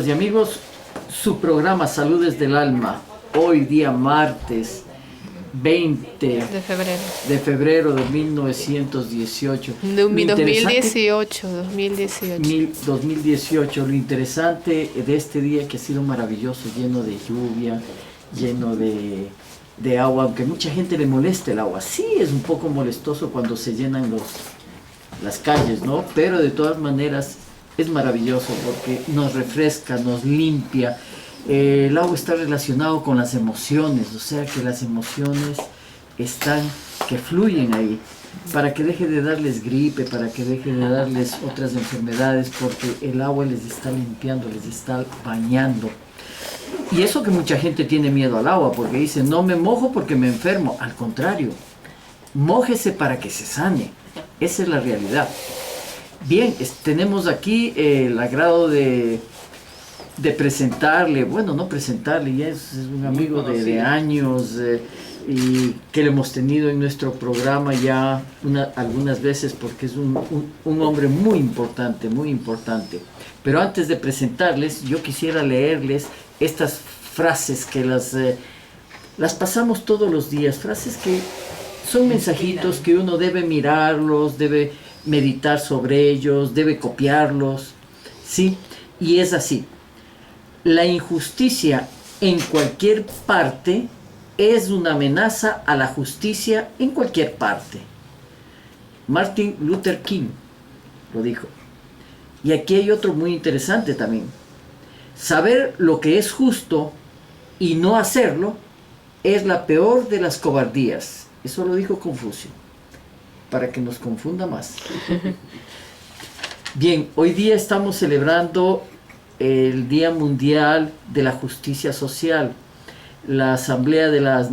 Y amigos, su programa Saludes del Alma, hoy día martes 20 de febrero de 1918. 2018. Lo interesante de este día, que ha sido maravilloso, lleno de lluvia, lleno de agua, aunque mucha gente le molesta el agua. Sí, es un poco molestoso cuando se llenan las calles, ¿no? Pero de todas maneras es maravilloso porque nos refresca, nos limpia. El agua está relacionado con las emociones, o sea que las emociones que fluyen ahí, para que deje de darles gripe, para que deje de darles otras enfermedades, porque el agua les está limpiando, les está bañando. Y eso que mucha gente tiene miedo al agua, porque dice, no me mojo porque me enfermo. Al contrario, mójese para que se sane. Esa es la realidad. Bien, tenemos aquí el agrado de presentarle, bueno, no presentarle, ya es un amigo de años y que lo hemos tenido en nuestro programa ya algunas veces, porque es un hombre muy importante, muy importante. Pero antes de presentarles, yo quisiera leerles estas frases que las pasamos todos los días, frases que son mensajitos que uno debe mirarlos, debe meditar sobre ellos, debe copiarlos, ¿sí? Y es así: la injusticia en cualquier parte es una amenaza a la justicia en cualquier parte. Martin Luther King lo dijo. Y aquí hay otro muy interesante también: saber lo que es justo y no hacerlo es la peor de las cobardías. Eso lo dijo Confucio, para que nos confunda más. Bien, hoy día estamos celebrando el Día Mundial de la Justicia Social. La Asamblea de las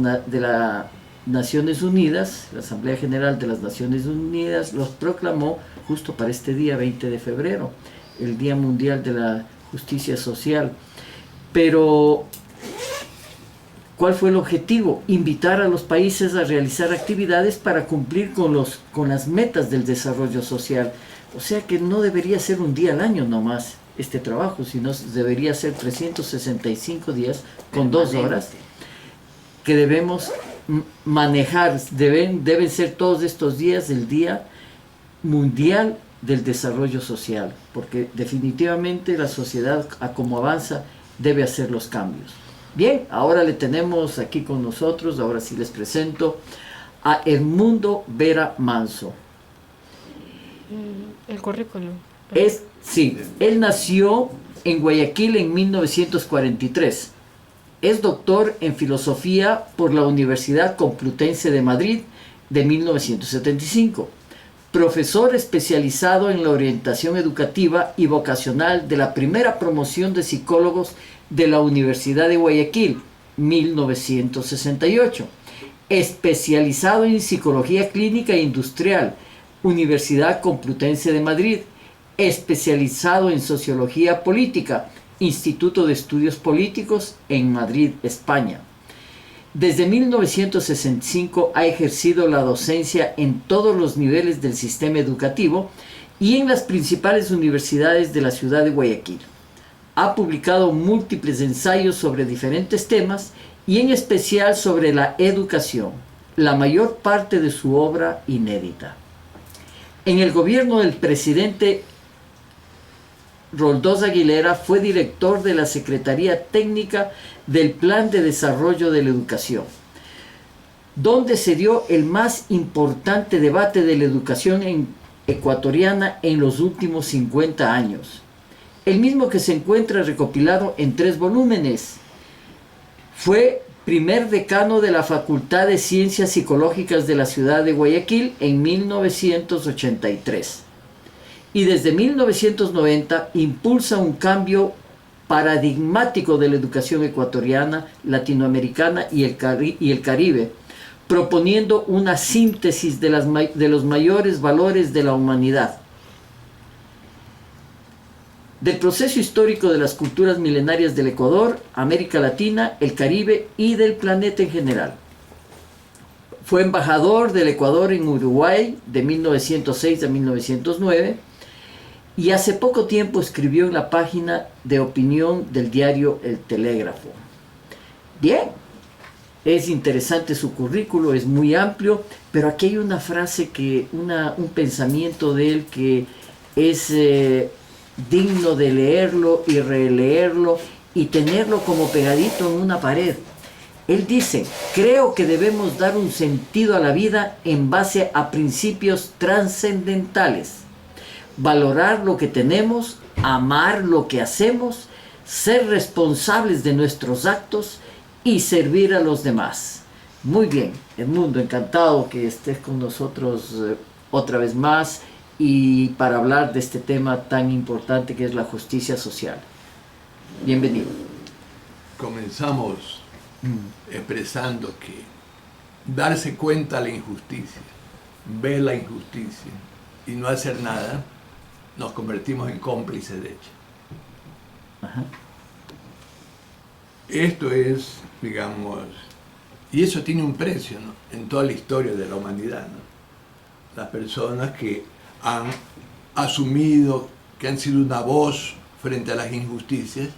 Naciones Unidas, la Asamblea General de las Naciones Unidas, los proclamó justo para este día, 20 de febrero, el Día Mundial de la Justicia Social. Pero ¿cuál fue el objetivo? Invitar a los países a realizar actividades para cumplir con las metas del desarrollo social. O sea que no debería ser un día al año nomás este trabajo, sino debería ser 365 días con 2 horas que debemos manejar. Deben ser todos estos días el Día Mundial del Desarrollo Social, porque definitivamente la sociedad, a como avanza, debe hacer los cambios. Bien, ahora le tenemos aquí con nosotros, ahora sí les presento a Edmundo Vera Manso. El currículum. Sí, él nació en Guayaquil en 1943. Es doctor en filosofía por la Universidad Complutense de Madrid de 1975. Profesor especializado en la orientación educativa y vocacional de la primera promoción de psicólogos de la Universidad de Guayaquil, 1968. Especializado en psicología clínica e industrial, Universidad Complutense de Madrid. Especializado en sociología política, Instituto de Estudios Políticos en Madrid, España. Desde 1965 ha ejercido la docencia en todos los niveles del sistema educativo y en las principales universidades de la ciudad de Guayaquil. Ha publicado múltiples ensayos sobre diferentes temas y en especial sobre la educación, la mayor parte de su obra inédita. En el gobierno del presidente Roldós Aguilera fue director de la Secretaría Técnica del Plan de Desarrollo de la Educación, donde se dio el más importante debate de la educación ecuatoriana en los últimos 50 años. El mismo que se encuentra recopilado en 3 volúmenes. Fue primer decano de la Facultad de Ciencias Psicológicas de la ciudad de Guayaquil en 1983. Y desde 1990 impulsa un cambio paradigmático de la educación ecuatoriana, latinoamericana y el Caribe, proponiendo una síntesis de los mayores valores de la humanidad, del proceso histórico de las culturas milenarias del Ecuador, América Latina, el Caribe y del planeta en general. Fue embajador del Ecuador en Uruguay de 1906 a 1909. y hace poco tiempo escribió en la página de opinión del diario El Telégrafo. Bien, es interesante su currículo, es muy amplio, pero aquí hay una frase, un pensamiento de él que es digno de leerlo y releerlo y tenerlo como pegadito en una pared. Él dice: creo que debemos dar un sentido a la vida en base a principios trascendentales. Valorar lo que tenemos, amar lo que hacemos, ser responsables de nuestros actos y servir a los demás. Muy bien, Edmundo, encantado que estés con nosotros otra vez más y para hablar de este tema tan importante que es la justicia social. Bienvenido. Comenzamos expresando que darse cuenta de la injusticia, ver la injusticia y no hacer nada, nos convertimos en cómplices de ella. Ajá. Esto es, digamos, y eso tiene un precio, ¿no?, en toda la historia de la humanidad, ¿no? Las personas que han asumido que han sido una voz frente a las injusticias,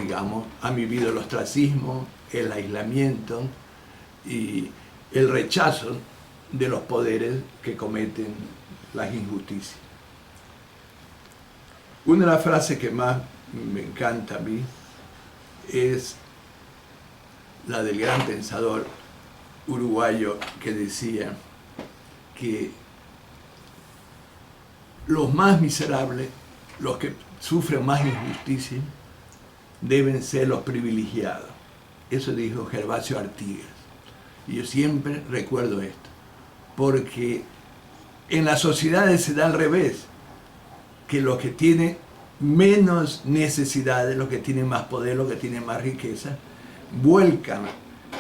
digamos, han vivido el ostracismo, el aislamiento y el rechazo de los poderes que cometen las injusticias. Una de las frases que más me encanta a mí es la del gran pensador uruguayo que decía que los más miserables, los que sufren más injusticia, deben ser los privilegiados. Eso dijo Gervasio Artigas. Y yo siempre recuerdo esto, porque en las sociedades se da al revés, que los que tienen menos necesidades, los que tienen más poder, los que tienen más riqueza, vuelcan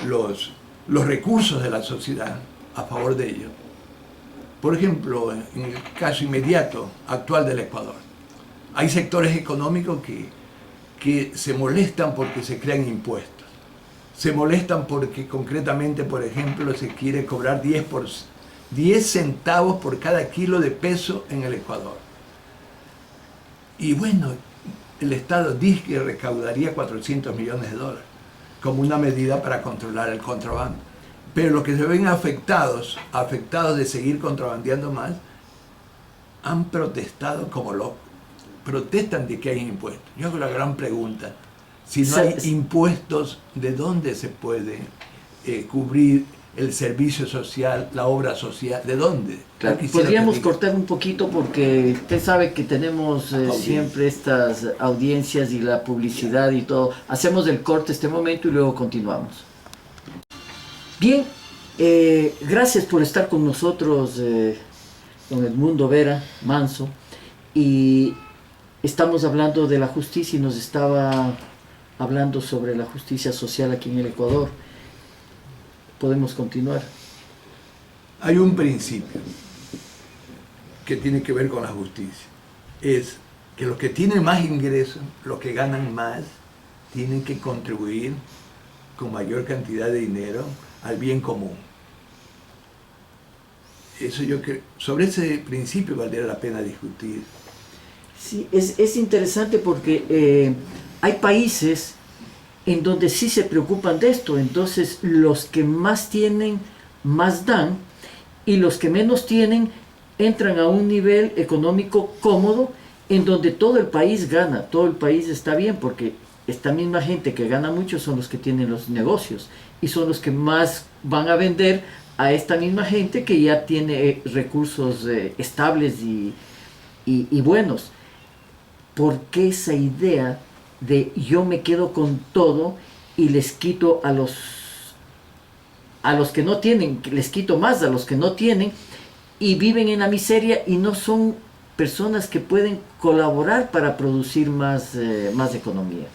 los recursos de la sociedad a favor de ellos. Por ejemplo, en el caso inmediato, actual del Ecuador, hay sectores económicos que se molestan porque se crean impuestos. Se molestan porque concretamente, por ejemplo, se quiere cobrar 10 centavos por cada kilo de peso en el Ecuador. Y bueno, el Estado dice que recaudaría 400 millones de dólares como una medida para controlar el contrabando. Pero los que se ven afectados de seguir contrabandeando más, han protestado como locos. Protestan de que hay impuestos. Yo hago la gran pregunta: si no hay impuestos, ¿de dónde se puede cubrir el servicio social, la obra social? ¿De dónde? Claro, podríamos cortar un poquito porque usted sabe que tenemos siempre estas audiencias y la publicidad y todo. Hacemos el corte este momento y luego continuamos. Bien, gracias por estar con nosotros, don Edmundo Vera Manso. Y estamos hablando de la justicia y nos estaba hablando sobre la justicia social aquí en el Ecuador. Podemos continuar. Hay un principio que tiene que ver con la justicia. Es que los que tienen más ingresos, los que ganan más, tienen que contribuir con mayor cantidad de dinero al bien común. Eso yo creo, sobre ese principio valdría la pena discutir. Sí, es interesante porque hay países en donde sí se preocupan de esto. Entonces los que más tienen, más dan, y los que menos tienen entran a un nivel económico cómodo en donde todo el país gana, todo el país está bien, porque esta misma gente que gana mucho son los que tienen los negocios y son los que más van a vender a esta misma gente que ya tiene recursos estables y buenos. ¿Por qué esa idea de yo me quedo con todo y les quito a los que no tienen, les quito más a los que no tienen y viven en la miseria y no son personas que pueden colaborar para producir más economía?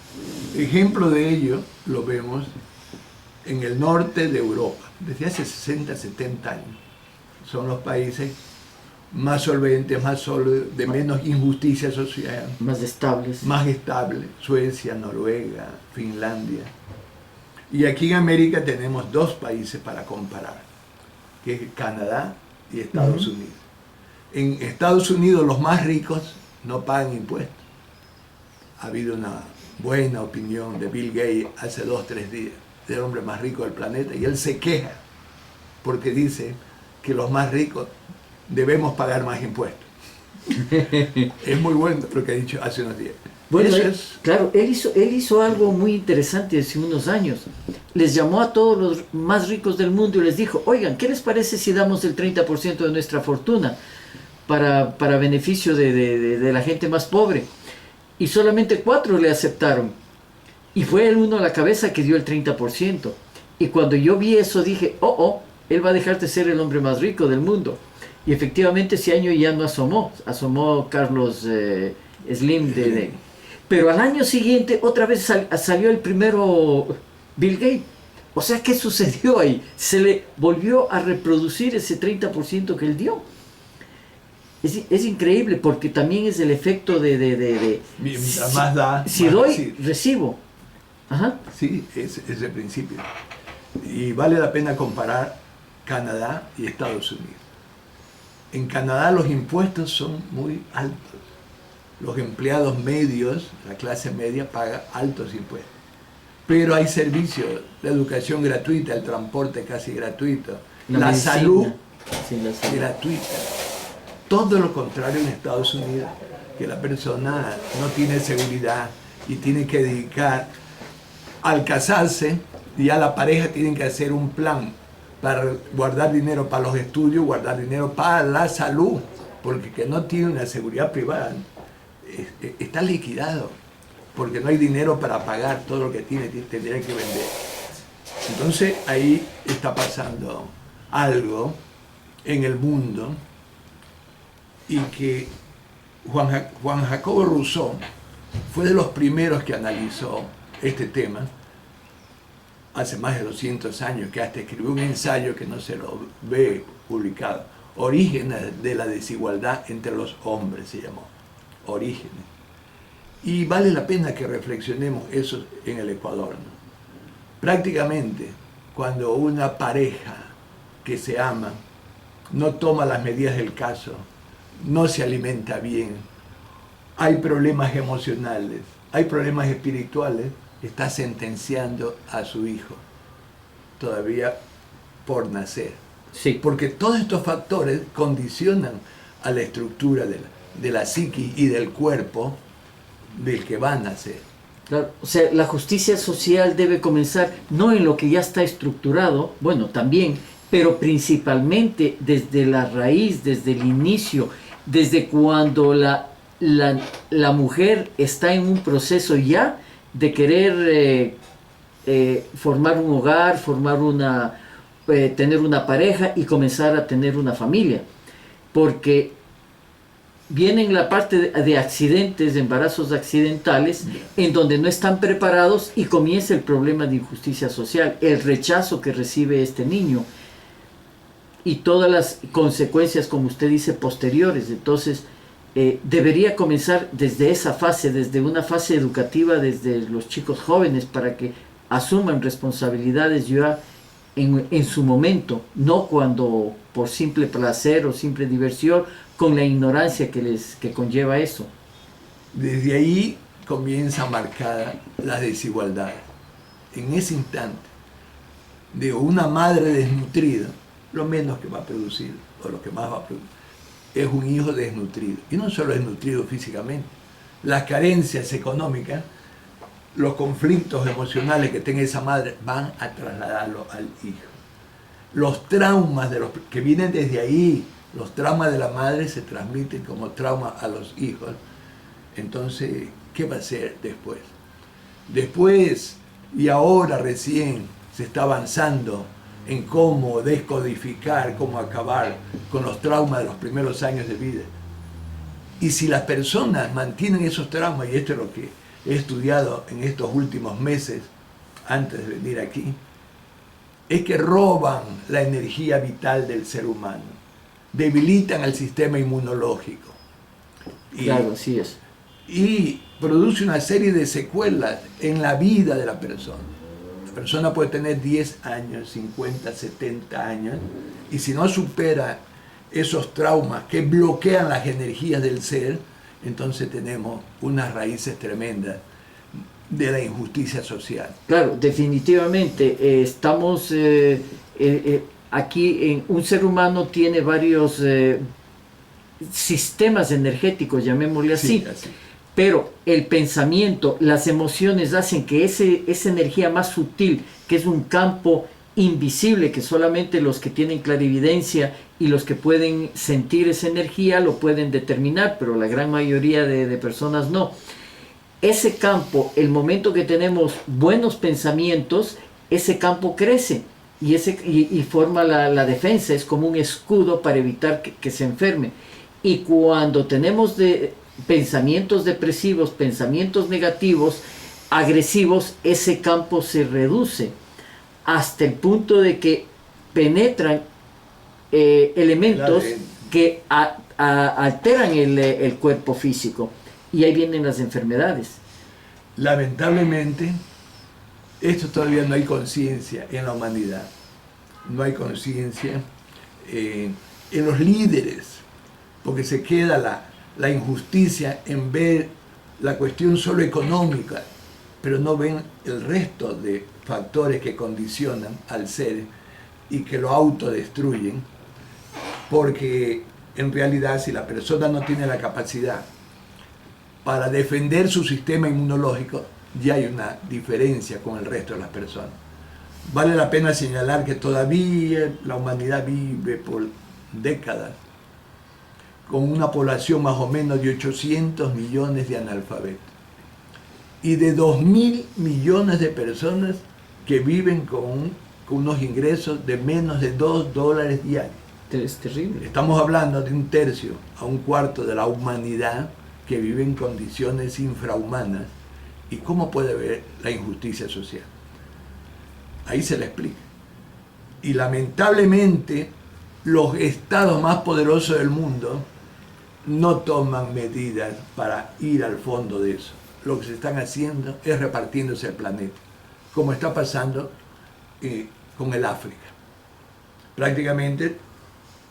Ejemplo de ello lo vemos en el norte de Europa, desde hace 60, 70 años. Son los países más solventes, más sólidos, de menos injusticia social. Más estables. Más estables. Suecia, Noruega, Finlandia. Y aquí en América tenemos dos países para comparar, que es Canadá y Estados Unidos. En Estados Unidos los más ricos no pagan impuestos. Ha habido una buena opinión de Bill Gates hace 2 o 3 días, del hombre más rico del planeta, y él se queja porque dice que los más ricos debemos pagar más impuestos. Es muy bueno lo que ha dicho hace unos días. Bueno, claro, él hizo algo muy interesante hace unos años. Les llamó a todos los más ricos del mundo y les dijo, oigan, ¿qué les parece si damos el 30% de nuestra fortuna para beneficio de la gente más pobre? Y solamente 4 le aceptaron. Y fue el uno a la cabeza que dio el 30%. Y cuando yo vi eso dije, él va a dejar de ser el hombre más rico del mundo. Y efectivamente ese año ya no asomó Carlos Slim pero al año siguiente otra vez salió el primero Bill Gates. O sea, ¿qué sucedió ahí? Se le volvió a reproducir ese 30% que él dio. Es increíble porque también es el efecto mientras más da, si más doy, recibe. recibo. Ajá. Sí, es el principio. Y vale la pena comparar Canadá y Estados Unidos. En Canadá los impuestos son muy altos. Los empleados medios, la clase media, paga altos impuestos. Pero hay servicios, la educación gratuita, el transporte casi gratuito, la salud gratuita. Todo lo contrario en Estados Unidos, que la persona no tiene seguridad y tiene que dedicar al casarse, y a la pareja tienen que hacer un plan para guardar dinero para los estudios, guardar dinero para la salud, porque que no tiene una seguridad privada está liquidado, porque no hay dinero para pagar todo lo que tendría que vender. Entonces ahí está pasando algo en el mundo, y que Juan Jacobo Rousseau fue de los primeros que analizó este tema hace más de 200 años, que hasta escribió un ensayo que no se lo ve publicado, Orígenes de la desigualdad entre los hombres, se llamó, Orígenes. Y vale la pena que reflexionemos eso en el Ecuador, ¿no? Prácticamente, cuando una pareja que se ama no toma las medidas del caso, no se alimenta bien, hay problemas emocionales, hay problemas espirituales, está sentenciando a su hijo todavía por nacer. Sí. Porque todos estos factores condicionan a la estructura de la psiquis y del cuerpo del que va a nacer. Claro, o sea, la justicia social debe comenzar no en lo que ya está estructurado, bueno, también, pero principalmente desde la raíz, desde el inicio, desde cuando la mujer está en un proceso ya de querer formar un hogar, tener una pareja y comenzar a tener una familia. Porque viene en la parte de accidentes, de embarazos accidentales, en donde no están preparados y comienza el problema de injusticia social, el rechazo que recibe este niño y todas las consecuencias, como usted dice, posteriores. Entonces, debería comenzar desde esa fase, desde una fase educativa, desde los chicos jóvenes, para que asuman responsabilidades ya en su momento, no cuando por simple placer o simple diversión, con la ignorancia que conlleva eso. Desde ahí comienza marcada las desigualdades. En ese instante, de una madre desnutrida, lo menos que va a producir, o lo que más va a producir, es un hijo desnutrido. Y no solo desnutrido físicamente, las carencias económicas, los conflictos emocionales que tenga esa madre van a trasladarlo al hijo. Los traumas que vienen desde ahí, los traumas de la madre se transmiten como trauma a los hijos. Entonces, ¿qué va a hacer después? Después, y ahora recién, se está avanzando en cómo descodificar, cómo acabar con los traumas de los primeros años de vida. Y si las personas mantienen esos traumas, y esto es lo que he estudiado en estos últimos meses, antes de venir aquí, es que roban la energía vital del ser humano, debilitan el sistema inmunológico. Claro, así es. Y produce una serie de secuelas en la vida de la persona. La persona puede tener 10 años, 50, 70 años, y si no supera esos traumas que bloquean las energías del ser, entonces tenemos unas raíces tremendas de la injusticia social. Claro, definitivamente. Estamos aquí, un ser humano tiene varios sistemas energéticos, llamémosle así. Sí, así. Pero el pensamiento, las emociones hacen que esa energía más sutil, que es un campo invisible, que solamente los que tienen clarividencia y los que pueden sentir esa energía lo pueden determinar, pero la gran mayoría de personas no. Ese campo, el momento que tenemos buenos pensamientos, ese campo crece y forma la defensa, es como un escudo para evitar que se enferme. Y cuando tenemos pensamientos depresivos, pensamientos negativos, agresivos, ese campo se reduce hasta el punto de que penetran elementos que alteran el cuerpo físico, y ahí vienen las enfermedades. Lamentablemente, esto todavía no hay conciencia en la humanidad, no hay conciencia en los líderes, porque se queda la injusticia en ver la cuestión solo económica, pero no ven el resto de factores que condicionan al ser y que lo autodestruyen, porque en realidad si la persona no tiene la capacidad para defender su sistema inmunológico, ya hay una diferencia con el resto de las personas. Vale la pena señalar que todavía la humanidad vive por décadas con una población más o menos de 800 millones de analfabetos y de 2.000 millones de personas que viven con unos ingresos de menos de $2 diarios. Es terrible. Estamos hablando de 1/3 a 1/4 de la humanidad que vive en condiciones infrahumanas. ¿Y cómo puede ver la injusticia social? Ahí se le explica. Y lamentablemente los estados más poderosos del mundo no toman medidas para ir al fondo de eso. Lo que se están haciendo es repartiéndose el planeta, como está pasando con el África. Prácticamente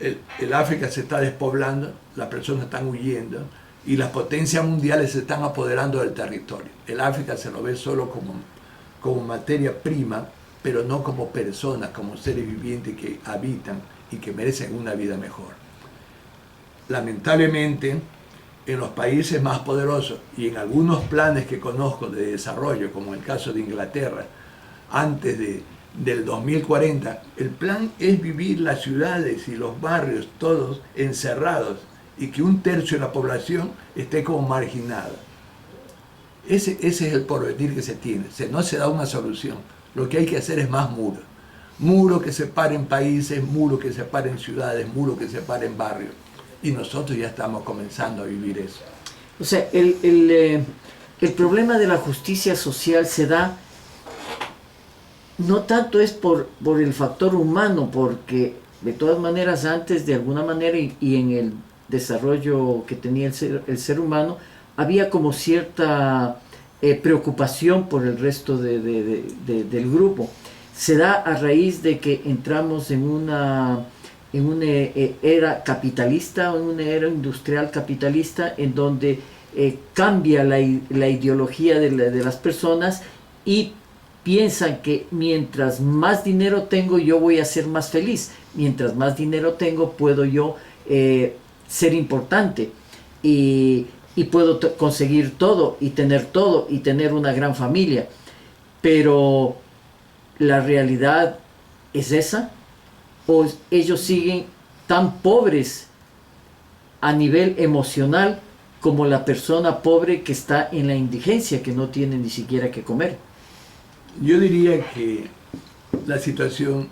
el África se está despoblando, las personas están huyendo y las potencias mundiales se están apoderando del territorio. El África se lo ve solo como materia prima, pero no como personas, como seres vivientes que habitan y que merecen una vida mejor. Lamentablemente, en los países más poderosos y en algunos planes que conozco de desarrollo, como el caso de Inglaterra, antes del 2040, el plan es vivir las ciudades y los barrios todos encerrados y que 1/3 de la población esté como marginada. Ese es el porvenir que se tiene. No se da una solución. Lo que hay que hacer es más muros. Muros que separen países, muros que separen ciudades, muros que separen barrios. Y nosotros ya estamos comenzando a vivir eso. O sea, el problema de la justicia social se da, no tanto es por el factor humano, porque de todas maneras antes, de alguna manera, y en el desarrollo que tenía el ser humano, había como cierta preocupación por el resto del grupo. Se da a raíz de que entramos en una era capitalista, en una era industrial capitalista, en donde cambia la ideología de las personas y piensan que mientras más dinero tengo yo voy a ser más feliz, mientras más dinero tengo puedo yo ser importante y puedo conseguir todo y tener una gran familia. Pero la realidad es esa, o ellos siguen tan pobres a nivel emocional como la persona pobre que está en la indigencia, que no tiene ni siquiera que comer. Yo diría que la situación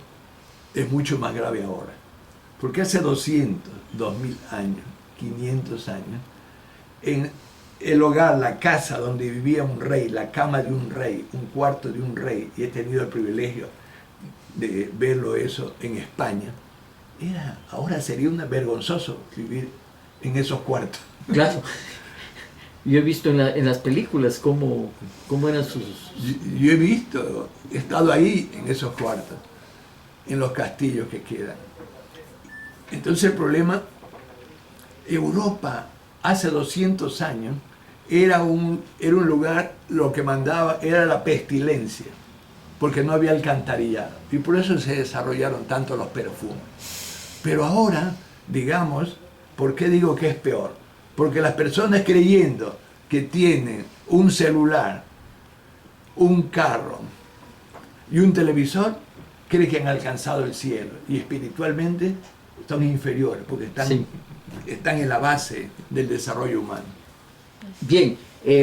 es mucho más grave ahora, porque hace 200, 2000 años, 500 años, en el hogar, la casa donde vivía un rey, la cama de un rey, un cuarto de un rey, y he tenido el privilegio de verlo eso en España, ahora sería vergonzoso vivir en esos cuartos. Claro. Yo he visto en las películas cómo eran sus... Yo he visto, he estado ahí en esos cuartos, en los castillos que quedan. Entonces el problema, Europa hace 200 años era un lugar, lo que mandaba era la pestilencia, porque no había alcantarillado, y por eso se desarrollaron tanto los perfumes. Pero ahora, digamos, ¿por qué digo que es peor? Porque las personas creyendo que tienen un celular, un carro y un televisor, creen que han alcanzado el cielo, y espiritualmente son inferiores, porque están en la base del desarrollo humano. Bien,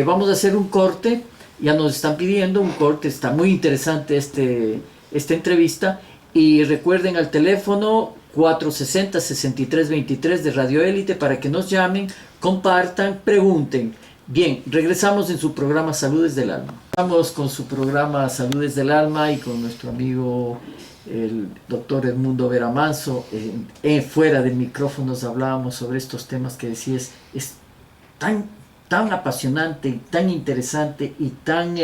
vamos a hacer un corte. Ya nos están pidiendo un corte. Está muy interesante esta entrevista. Y recuerden al teléfono 460-6323 de Radio Élite para que nos llamen, compartan, pregunten. Bien, regresamos en su programa Saludes del Alma. Vamos con su programa Saludes del Alma y con nuestro amigo el doctor Edmundo Vera Manso. Fuera del micrófono nos hablábamos sobre estos temas que decías, es tan apasionante, tan interesante y tan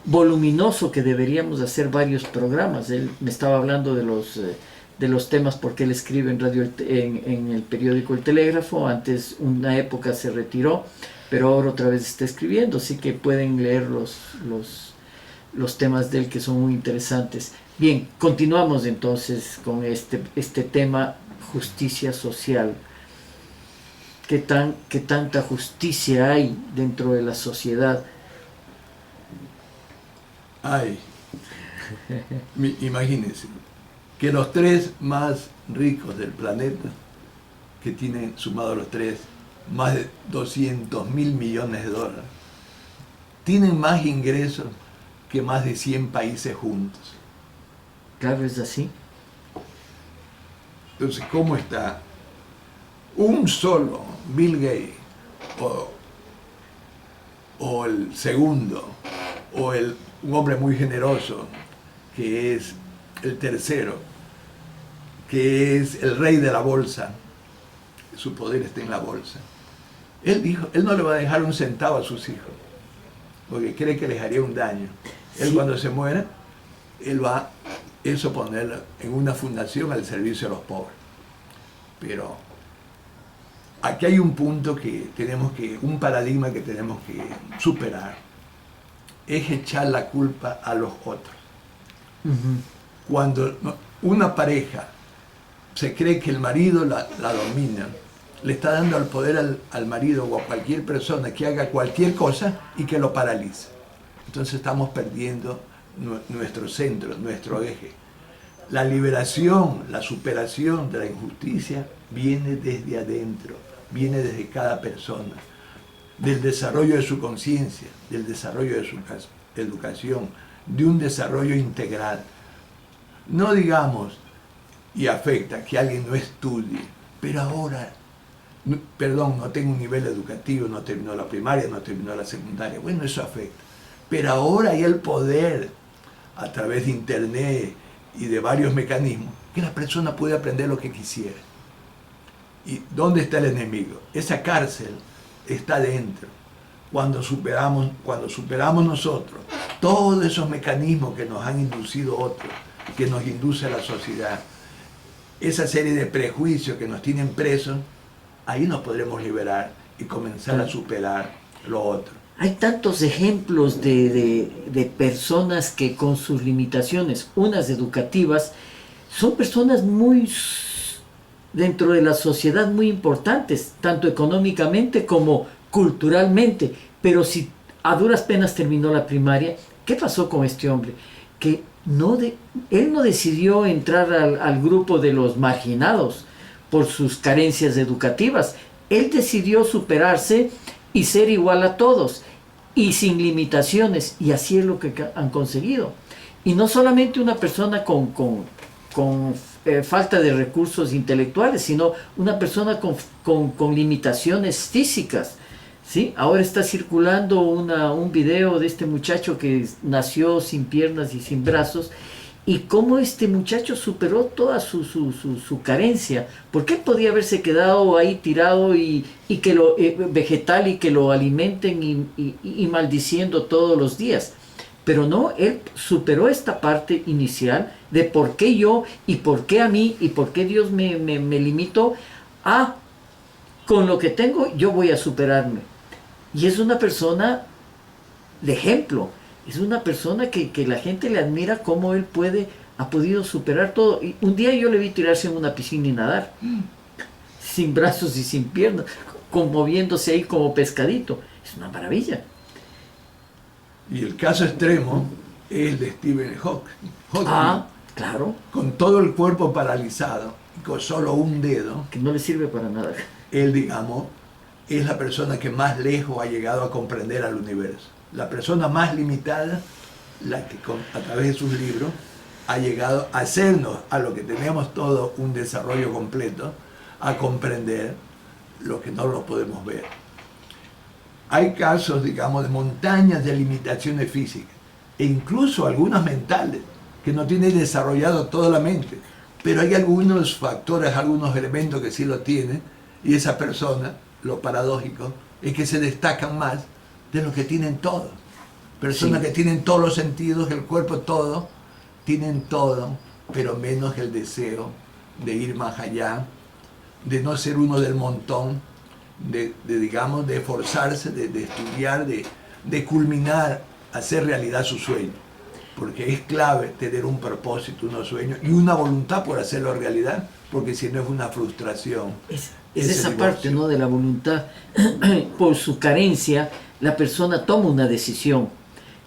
voluminoso que deberíamos hacer varios programas. Él me estaba hablando de los temas porque él escribe en el periódico El Telégrafo. Antes, una época se retiró, pero ahora otra vez está escribiendo, así que pueden leer los temas de él, que son muy interesantes. Bien, continuamos entonces con este tema, justicia social. ¿Qué tanta justicia hay dentro de la sociedad? Ay, imagínense que los 3 más ricos del planeta, que tienen sumado los 3 más de 200.000 millones de dólares, tienen más ingresos que más de 100 países juntos. Claro, es así. Entonces, ¿cómo está un solo Bill Gates o el segundo o un hombre muy generoso que es el tercero, que es el rey de la bolsa? Su poder está en la bolsa. Él dijo, él no le va a dejar un centavo a sus hijos porque cree que les haría un daño. Él, cuando se muera, él va a eso ponerlo en una fundación al servicio de los pobres. Pero aquí hay un punto un paradigma que tenemos que superar, es echar la culpa a los otros. Cuando una pareja se cree que el marido la domina, le está dando el poder al marido o a cualquier persona que haga cualquier cosa y que lo paralice. Entonces estamos perdiendo nuestro centro, nuestro eje. La liberación, la superación de la injusticia viene desde adentro, viene desde cada persona, del desarrollo de su conciencia, del desarrollo de su educación, de un desarrollo integral. No digamos, y afecta que alguien no estudie, pero ahora, no tengo un nivel educativo, no terminó la primaria, no terminó la secundaria, bueno, eso afecta. Pero ahora hay el poder, a través de internet y de varios mecanismos, que la persona puede aprender lo que quisiera. ¿Y dónde está el enemigo? Esa cárcel está dentro. Cuando superamos nosotros todos esos mecanismos que nos han inducido otros, que nos induce a la sociedad, esa serie de prejuicios que nos tienen presos, ahí nos podremos liberar y comenzar a superar lo otro. Hay tantos ejemplos de personas que con sus limitaciones, unas educativas, son personas muy dentro de la sociedad muy importantes, tanto económicamente como culturalmente. Pero si a duras penas terminó la primaria, ¿qué pasó con este hombre? Que él no decidió entrar al grupo de los marginados por sus carencias educativas. Él decidió superarse y ser igual a todos, y sin limitaciones, y así es lo que han conseguido. Y no solamente una persona con falta de recursos intelectuales, sino una persona con limitaciones físicas, ¿sí? Ahora está circulando un video de este muchacho que nació sin piernas y sin brazos, y cómo este muchacho superó toda su carencia, porque él podía haberse quedado ahí tirado y que lo vegetal, y que lo alimenten y maldiciendo todos los días. Pero no, él superó esta parte inicial de por qué yo, y por qué a mí, y por qué Dios me limitó a con lo que tengo yo voy a superarme. Y es una persona de ejemplo, es una persona que la gente le admira cómo él ha podido superar todo. Y un día yo le vi tirarse en una piscina y nadar, sin brazos y sin piernas, moviéndose ahí como pescadito. Es una maravilla. Y el caso extremo es el de Stephen Hawking. Ah, claro. Con todo el cuerpo paralizado, con solo un dedo, Que no le sirve para nada. él, digamos, es la persona que más lejos ha llegado a comprender al universo. La persona más limitada, la que a través de sus libros ha llegado a hacernos, a lo que teníamos todo un desarrollo completo, a comprender lo que no lo podemos ver. Hay casos, digamos, de montañas de limitaciones físicas, e incluso algunas mentales, que no tienen desarrollado toda la mente, pero hay algunos factores, algunos elementos que sí lo tienen, y esa persona, lo paradójico, es que se destacan más de los que tienen todo. Personas que tienen todos los sentidos, el cuerpo todo, tienen todo, pero menos el deseo de ir más allá, de no ser uno del montón, digamos, de esforzarse, de estudiar, de culminar, hacer realidad su sueño. Porque es clave tener un propósito, unos sueños y una voluntad por hacerlo realidad, porque si no es una frustración. Es esa parte, ¿no?, de la voluntad. Por su carencia, la persona toma una decisión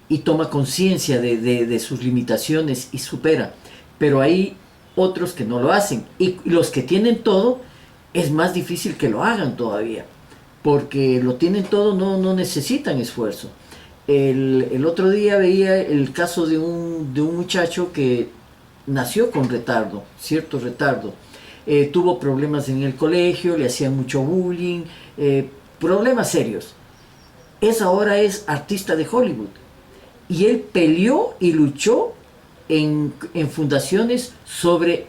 y toma conciencia de sus limitaciones y supera. Pero hay otros que no lo hacen. Y los que tienen todo, es más difícil que lo hagan todavía. Porque lo tienen todo, no necesitan esfuerzo. El otro día veía el caso de un muchacho que nació con retardo, cierto retardo. Tuvo problemas en el colegio, le hacían mucho bullying, problemas serios. Ahora es artista de Hollywood. Y él peleó y luchó en fundaciones sobre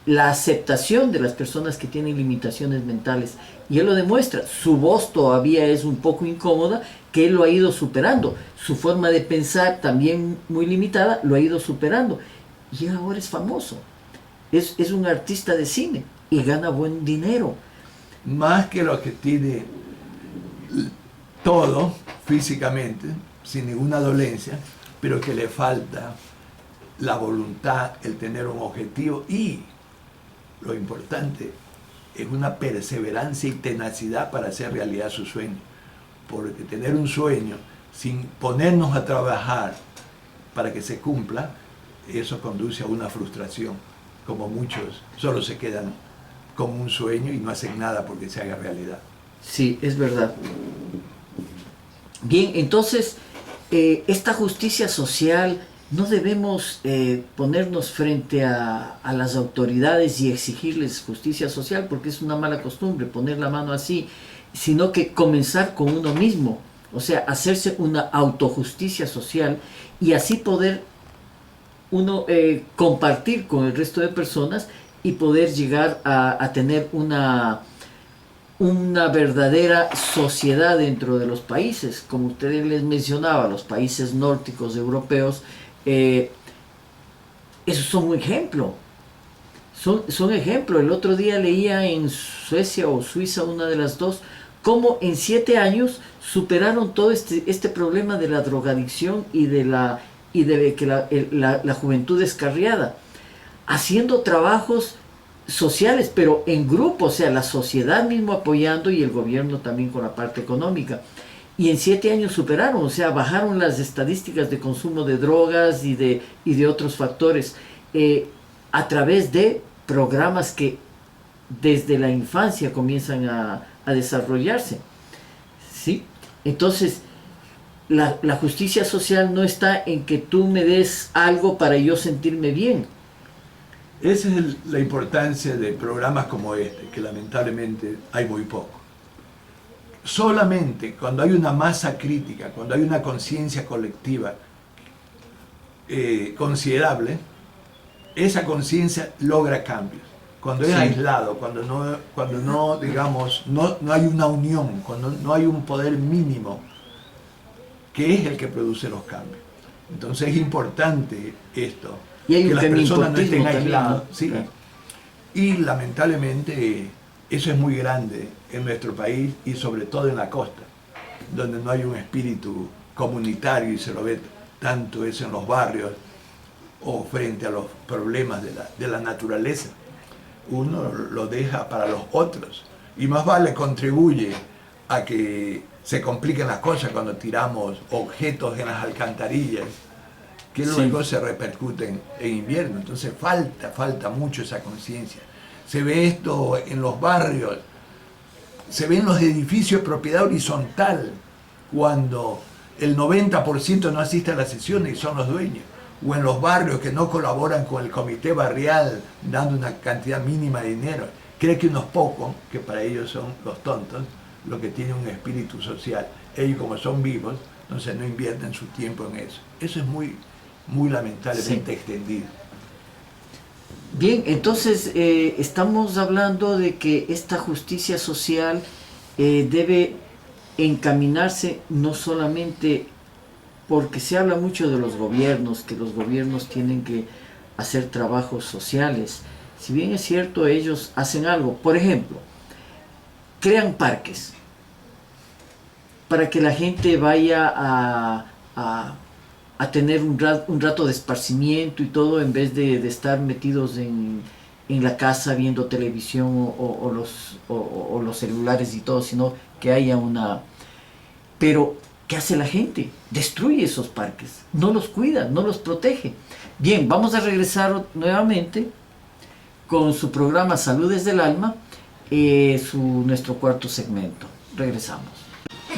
la aceptación de las personas que tienen limitaciones mentales. Y él lo demuestra. Su voz todavía es un poco incómoda, que él lo ha ido superando. Su forma de pensar, también muy limitada, lo ha ido superando. Y ahora es famoso. Es un artista de cine y gana buen dinero. Más que lo que tiene todo físicamente, sin ninguna dolencia, pero que le falta la voluntad, el tener un objetivo y, lo importante, es una perseverancia y tenacidad para hacer realidad su sueño. Porque tener un sueño sin ponernos a trabajar para que se cumpla, eso conduce a una frustración, como muchos solo se quedan con un sueño y no hacen nada porque se haga realidad. Sí, es verdad. Bien, entonces, esta justicia social, no debemos ponernos frente a las autoridades y exigirles justicia social, porque es una mala costumbre poner la mano así, sino que comenzar con uno mismo, o sea, hacerse una autojusticia social y así poder uno compartir con el resto de personas y poder llegar a tener una verdadera sociedad dentro de los países. Como ustedes les mencionaba, los países nórdicos europeos, esos son un ejemplo. Son ejemplo. El otro día leía en Suecia o Suiza, una de las dos, cómo en 7 años superaron todo este problema de la drogadicción y de que la juventud descarriada, haciendo trabajos sociales, pero en grupo, o sea, la sociedad mismo apoyando y el gobierno también con la parte económica. Y en 7 años superaron, o sea, bajaron las estadísticas de consumo de drogas y de otros factores a través de programas que desde la infancia comienzan a desarrollarse. ¿Sí? Entonces, la justicia social no está en que tú me des algo para yo sentirme bien. Esa es la importancia de programas como este, que lamentablemente hay muy poco. Solamente cuando hay una masa crítica, cuando hay una conciencia colectiva considerable, esa conciencia logra cambios. Cuando es aislado, cuando no digamos, no hay una unión, cuando no hay un poder mínimo, que es el que produce los cambios. Entonces es importante esto, y hay que un las personas no estén también, aisladas. ¿no? Sí. Claro. Y lamentablemente Eso es muy grande en nuestro país y sobre todo en la costa, donde no hay un espíritu comunitario y se lo ve tanto eso en los barrios o frente a los problemas de la naturaleza. Uno lo deja para los otros y más vale contribuye a que se compliquen las cosas cuando tiramos objetos en las alcantarillas, que luego se repercuten en invierno. Entonces falta mucho esa conciencia. Se ve esto en los barrios, se ve en los edificios de propiedad horizontal, cuando el 90% no asiste a las sesiones y son los dueños, o en los barrios que no colaboran con el comité barrial dando una cantidad mínima de dinero. Cree que unos pocos, que para ellos son los tontos, los que tienen un espíritu social, ellos como son vivos, entonces no invierten su tiempo en eso. Eso es muy lamentablemente extendido. Bien, entonces estamos hablando de que esta justicia social debe encaminarse no solamente porque se habla mucho de los gobiernos, que los gobiernos tienen que hacer trabajos sociales. Si bien es cierto, ellos hacen algo. Por ejemplo, crean parques para que la gente vaya a tener un rato de esparcimiento y todo, en vez de estar metidos en la casa viendo televisión o los celulares y todo, sino que haya una... Pero, ¿qué hace la gente? Destruye esos parques, no los cuida, no los protege. Bien, vamos a regresar nuevamente con su programa Salud desde el Alma, nuestro cuarto segmento. Regresamos.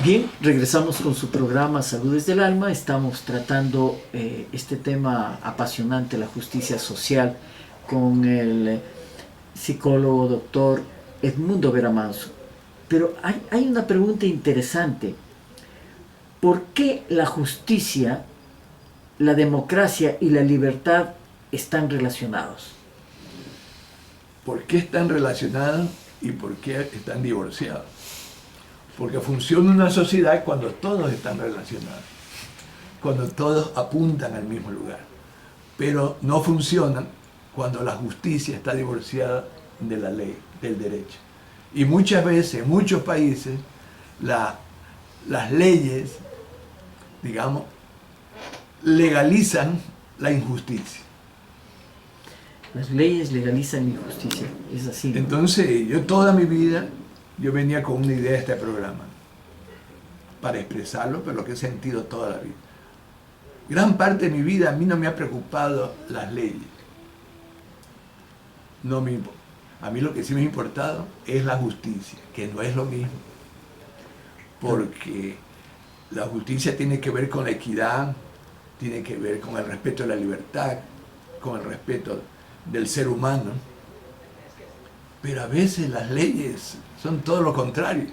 Bien, regresamos con su programa Salud desde el Alma. Estamos tratando este tema apasionante, la justicia social, con el psicólogo doctor Edmundo Vera Manso. Pero hay una pregunta interesante. ¿Por qué la justicia, la democracia y la libertad están relacionados? ¿Por qué están relacionados y por qué están divorciados? Porque funciona una sociedad cuando todos están relacionados, cuando todos apuntan al mismo lugar. Pero no funcionan cuando la justicia está divorciada de la ley, del derecho. Y muchas veces, en muchos países, las leyes, digamos, legalizan la injusticia. Las leyes legalizan la injusticia, es así, ¿no? Entonces, yo toda mi vida, yo venía con una idea de este programa, para expresarlo, pero lo que he sentido toda la vida. Gran parte de mi vida a mí no me ha preocupado las leyes. A mí lo que sí me ha importado es la justicia, que no es lo mismo. Porque la justicia tiene que ver con la equidad, tiene que ver con el respeto de la libertad, con el respeto del ser humano. Pero a veces las leyes son todo lo contrario.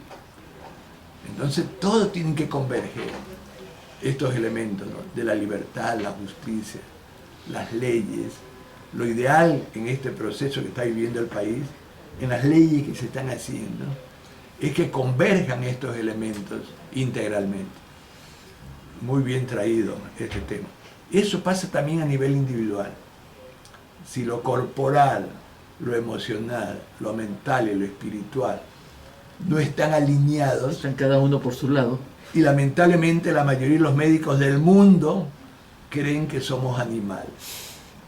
Entonces todos tienen que converger estos elementos, ¿no? De la libertad, la justicia, las leyes. Lo ideal en este proceso que está viviendo el país, en las leyes que se están haciendo, es que converjan estos elementos integralmente. Muy bien traído este tema. Eso pasa también a nivel individual. Si lo corporal, lo emocional, lo mental y lo espiritual no están alineados, están cada uno por su lado, y lamentablemente la mayoría de los médicos del mundo creen que somos animales,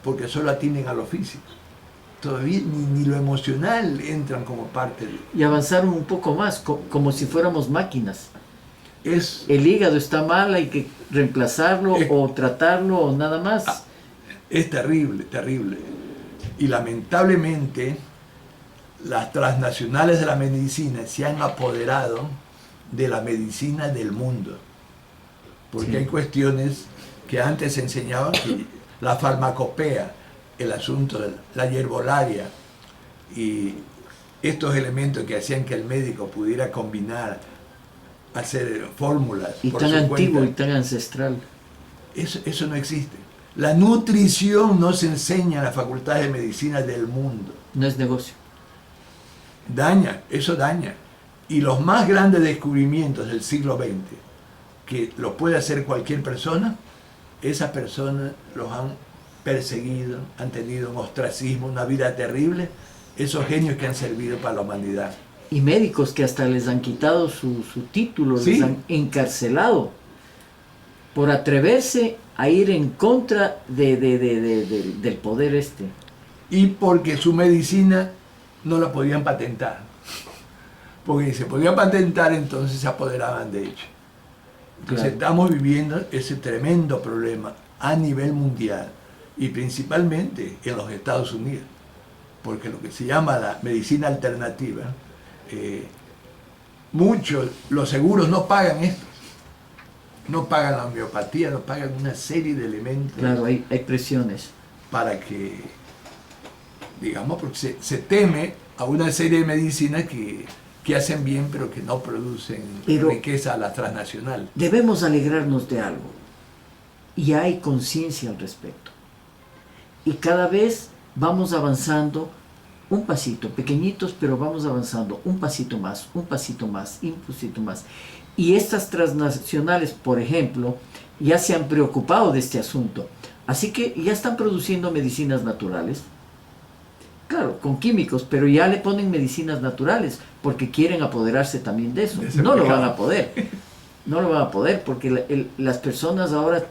porque solo atienden a lo físico. Todavía ni lo emocional entran como parte de... Y avanzaron un poco más, como si fuéramos máquinas. Es, el hígado está mal, hay que reemplazarlo o tratarlo o nada más. Es terrible, terrible. Y lamentablemente las transnacionales de la medicina se han apoderado de la medicina del mundo. Porque sí, hay cuestiones que antes se enseñaban, que la farmacopea, el asunto de la herbolaria y estos elementos que hacían que el médico pudiera combinar, hacer fórmulas. Y tan antiguo y tan ancestral. Eso no existe. La nutrición no se enseña en las facultades de medicina del mundo. No es negocio. Eso daña. Y los más grandes descubrimientos del siglo XX, que lo puede hacer cualquier persona, esas personas los han perseguido, han tenido un ostracismo, una vida terrible, esos genios que han servido para la humanidad. Y médicos que hasta les han quitado su título, Sí. les han encarcelado por atreverse a ir en contra del poder este. Y porque su medicina no la podían patentar. Porque si se podía patentar, entonces se apoderaban de ella. Entonces Claro. estamos viviendo ese tremendo problema a nivel mundial y principalmente en los Estados Unidos. Porque lo que se llama la medicina alternativa, muchos, los seguros no pagan esto. No pagan la homeopatía, no pagan una serie de elementos. Claro, hay presiones. Para que, digamos, porque se teme a una serie de medicinas que hacen bien pero que no producen Pero riqueza a la transnacional. debemos alegrarnos de algo. Y hay conciencia al respecto. Y cada vez vamos avanzando un pasito, pequeñitos, pero vamos avanzando un pasito más, un pasito más, un pasito más. Y estas transnacionales, por ejemplo, ya se han preocupado de este asunto. Así que ya están produciendo medicinas naturales. Claro, con químicos, pero ya le ponen medicinas naturales porque quieren apoderarse también de eso. De ese No lo mercado. van a poder. No lo van a poder porque las personas ahora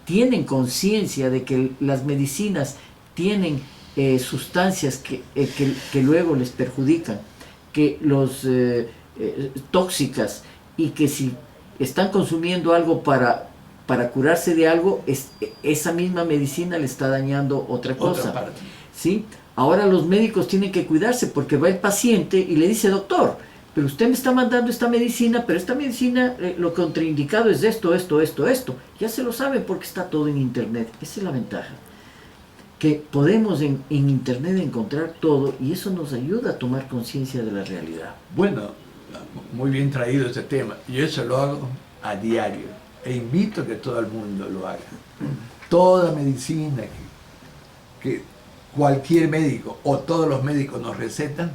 tienen conciencia de que las medicinas tienen sustancias que luego les perjudican, que los tóxicas, y que si están consumiendo algo para curarse de algo, esa misma medicina le está dañando otra cosa. Otra parte. ¿Sí? Ahora los médicos tienen que cuidarse porque va el paciente y le dice: doctor, pero usted me está mandando esta medicina, pero esta medicina lo contraindicado es esto, esto, esto, esto. Ya se lo saben porque está todo en internet. Esa es la ventaja. Que podemos en internet encontrar todo y eso nos ayuda a tomar conciencia de la realidad. Bueno, muy bien traído este tema. Yo eso lo hago a diario e invito a que todo el mundo lo haga. Toda medicina que cualquier médico o todos los médicos nos recetan,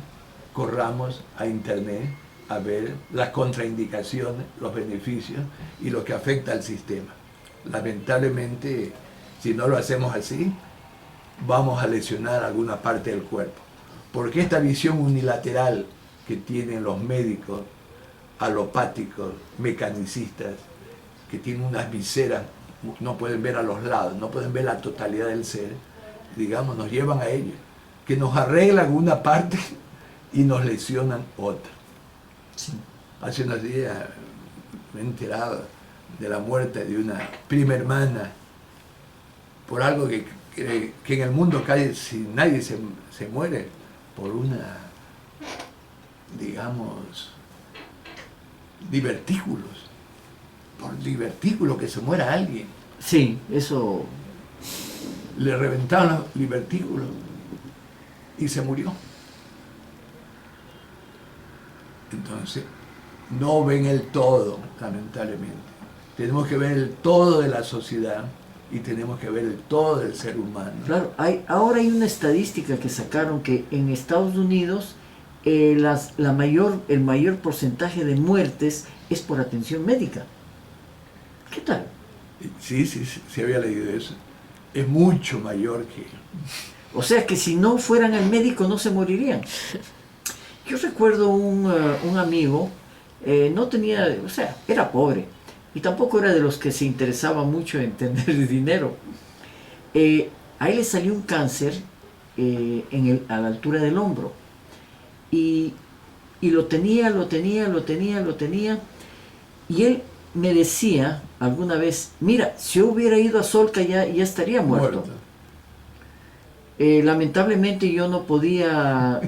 corramos a internet a ver las contraindicaciones, los beneficios y lo que afecta al sistema. Lamentablemente, si no lo hacemos así, vamos a lesionar alguna parte del cuerpo. Porque esta visión unilateral que tienen los médicos alopáticos, mecanicistas, que tienen unas viseras, no pueden ver a los lados, no pueden ver la totalidad del ser, digamos, nos llevan a ello, que nos arreglan una parte y nos lesionan otra. Sí. Hace unos días me he enterado de la muerte de una prima hermana por algo que en el mundo casi nadie se muere, por una, digamos, divertículos, por divertículos que se muera alguien. Sí, eso. Le reventaron los divertículos y se murió. Entonces, no ven el todo, lamentablemente. Tenemos que ver el todo de la sociedad y tenemos que ver el todo del ser humano. Claro, ahora hay una estadística que sacaron que en Estados Unidos el mayor porcentaje de muertes es por atención médica. ¿Qué tal? Sí, había leído eso. Es mucho mayor que... O sea que si no fueran al médico no se morirían. Yo recuerdo un amigo, no tenía, o sea, era pobre y tampoco era de los que se interesaba mucho en tener dinero. A él le salió un cáncer a la altura del hombro y lo tenía y él me decía alguna vez: mira, si yo hubiera ido a Solca ya estaría muerto. Lamentablemente yo no podía,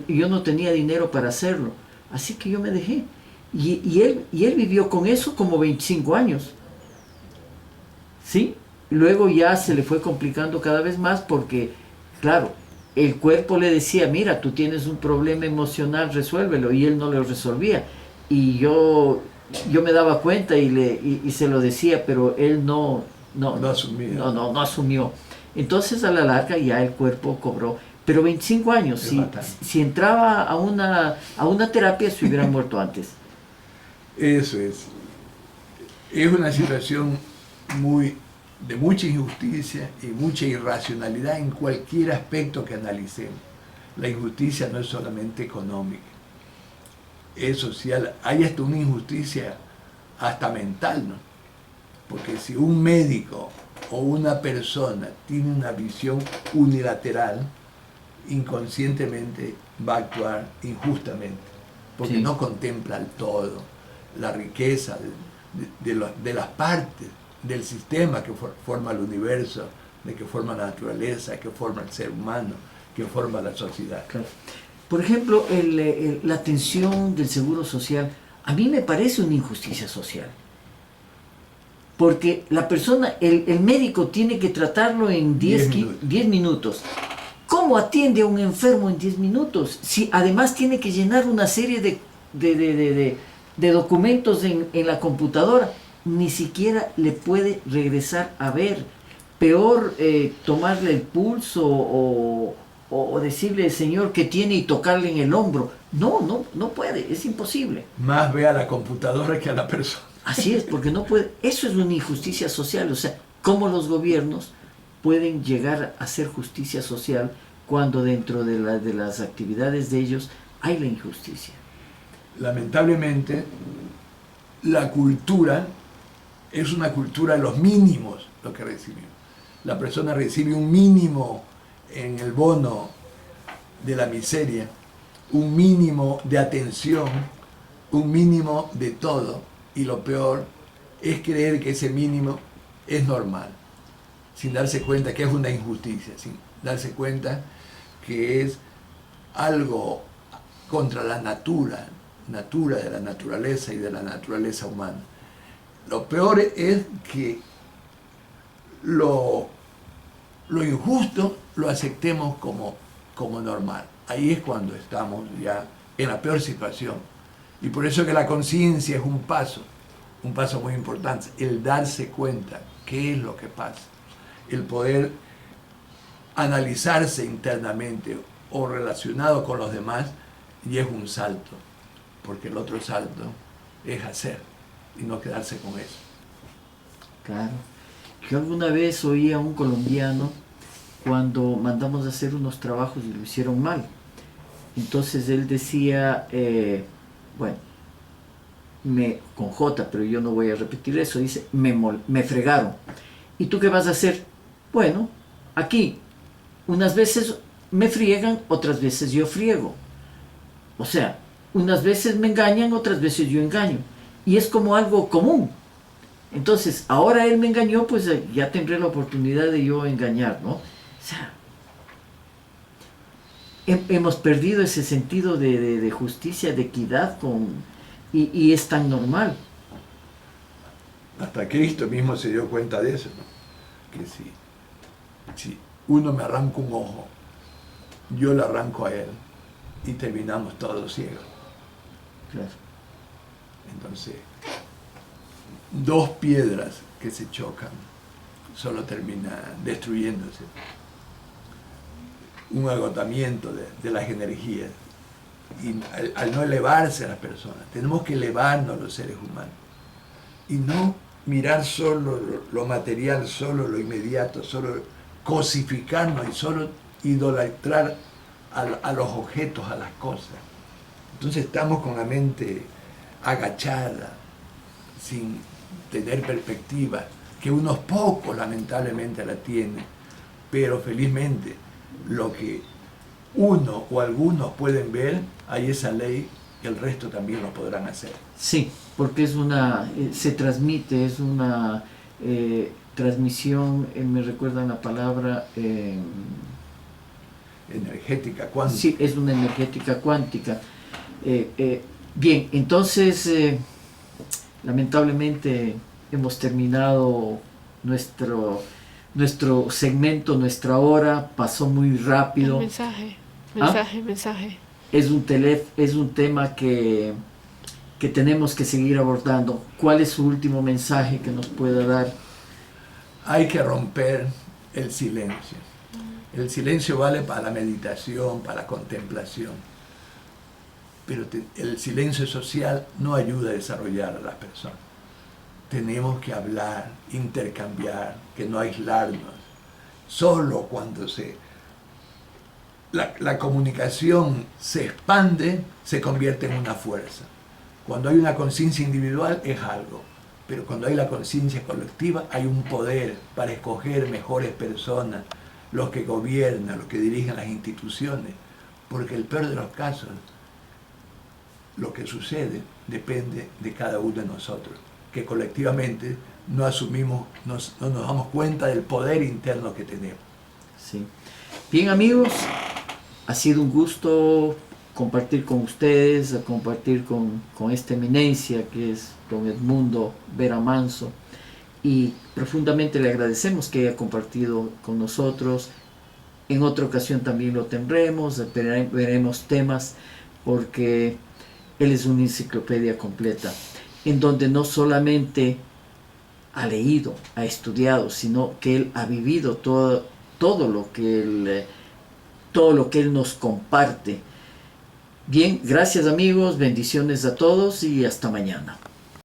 yo no tenía dinero para hacerlo, así que yo me dejé. Y él vivió con eso como 25 años. ¿Sí? Luego ya se le fue complicando cada vez más porque, claro, el cuerpo le decía: mira, tú tienes un problema emocional, resuélvelo, y él no lo resolvía. Y yo me daba cuenta y se lo decía, pero él no asumió. Entonces a la larga ya el cuerpo cobró. Pero 25 años, si entraba a una terapia se hubiera muerto antes. Eso es. Es una situación de mucha injusticia y mucha irracionalidad en cualquier aspecto que analicemos. la injusticia no es solamente económica, es social. Hay hasta una injusticia hasta mental, ¿no? Porque si un médico o una persona tiene una visión unilateral, inconscientemente va a actuar injustamente, porque Sí. no contempla el todo, la riqueza de las partes del sistema que forma el universo, de que forma la naturaleza, que forma el ser humano, que forma la sociedad. Claro. Por ejemplo, la atención del seguro social, a mí me parece una injusticia social. Porque la persona, el médico tiene que tratarlo en 10 minutos. 10 minutos. ¿Cómo atiende a un enfermo en 10 minutos? Si además tiene que llenar una serie de documentos en la computadora, ni siquiera le puede regresar a ver. Peor tomarle el pulso o decirle, señor, que tiene y tocarle en el hombro. No puede, es imposible. Más ve a la computadora que a la persona. Así es, porque no puede. Eso es una injusticia social. O sea, ¿cómo los gobiernos pueden llegar a hacer justicia social cuando dentro de las actividades de ellos hay la injusticia? Lamentablemente, la cultura es una cultura de los mínimos lo que recibimos. La persona recibe un mínimo en el bono de la miseria, un mínimo de atención, un mínimo de todo, y lo peor es creer que ese mínimo es normal, sin darse cuenta que es una injusticia, sin darse cuenta que es algo contra la natura de la naturaleza y de la naturaleza humana. Lo peor es que lo injusto lo aceptemos como normal. Ahí es cuando estamos ya en la peor situación. Y por eso que la conciencia es un paso muy importante, el darse cuenta qué es lo que pasa, el poder analizarse internamente o relacionado con los demás, y es un salto, porque el otro salto es hacer y no quedarse con eso. Claro. Yo alguna vez oí a un colombiano cuando mandamos a hacer unos trabajos y lo hicieron mal. Entonces él decía, bueno, con J, pero yo no voy a repetir eso, dice, me fregaron. ¿Y tú qué vas a hacer? Bueno, aquí, unas veces me friegan, otras veces yo friego. O sea, unas veces me engañan, otras veces yo engaño. Y es como algo común. Entonces, ahora él me engañó, pues ya tendré la oportunidad de yo engañar, ¿no? O sea, hemos perdido ese sentido de justicia, de equidad, y es tan normal. Hasta Cristo mismo se dio cuenta de eso, ¿no? Que si uno me arranca un ojo, yo le arranco a él y terminamos todos ciegos. Claro. Entonces, dos piedras que se chocan solo termina destruyéndose. Un agotamiento de las energías. Y al no elevarse a las personas, tenemos que elevarnos los seres humanos. Y no mirar solo lo material, solo lo inmediato, solo cosificarnos y solo idolatrar a los objetos, a las cosas. Entonces estamos con la mente agachada, sin tener perspectiva, que unos pocos lamentablemente la tienen, pero felizmente lo que uno o algunos pueden ver, hay esa ley, que el resto también lo podrán hacer. Sí, porque es se transmite, es una transmisión, me recuerdan la palabra... Energética, cuántica. Sí, es una energética cuántica. Bien, entonces, lamentablemente hemos terminado nuestro segmento, nuestra hora, pasó muy rápido. Mensaje. Es un tema que tenemos que seguir abordando. ¿Cuál es su último mensaje que nos pueda dar? Hay que romper el silencio. El silencio vale para la meditación, para la contemplación, pero el silencio social no ayuda a desarrollar a las personas. Tenemos que hablar, intercambiar, que no aislarnos. Solo cuando se la comunicación se expande, se convierte en una fuerza. Cuando hay una conciencia individual es algo, pero cuando hay la conciencia colectiva hay un poder para escoger mejores personas, los que gobiernan, los que dirigen las instituciones, porque el peor de los casos, lo que sucede depende de cada uno de nosotros, que colectivamente no asumimos, no nos damos cuenta del poder interno que tenemos. Sí. Bien, amigos, ha sido un gusto compartir con ustedes, compartir con esta eminencia que es don Edmundo Vera Manso, y profundamente le agradecemos que haya compartido con nosotros. En otra ocasión también lo tendremos, veremos temas, porque él es una enciclopedia completa, en donde no solamente ha leído, ha estudiado, sino que él ha vivido todo lo que él nos comparte. Bien, gracias amigos, bendiciones a todos y hasta mañana.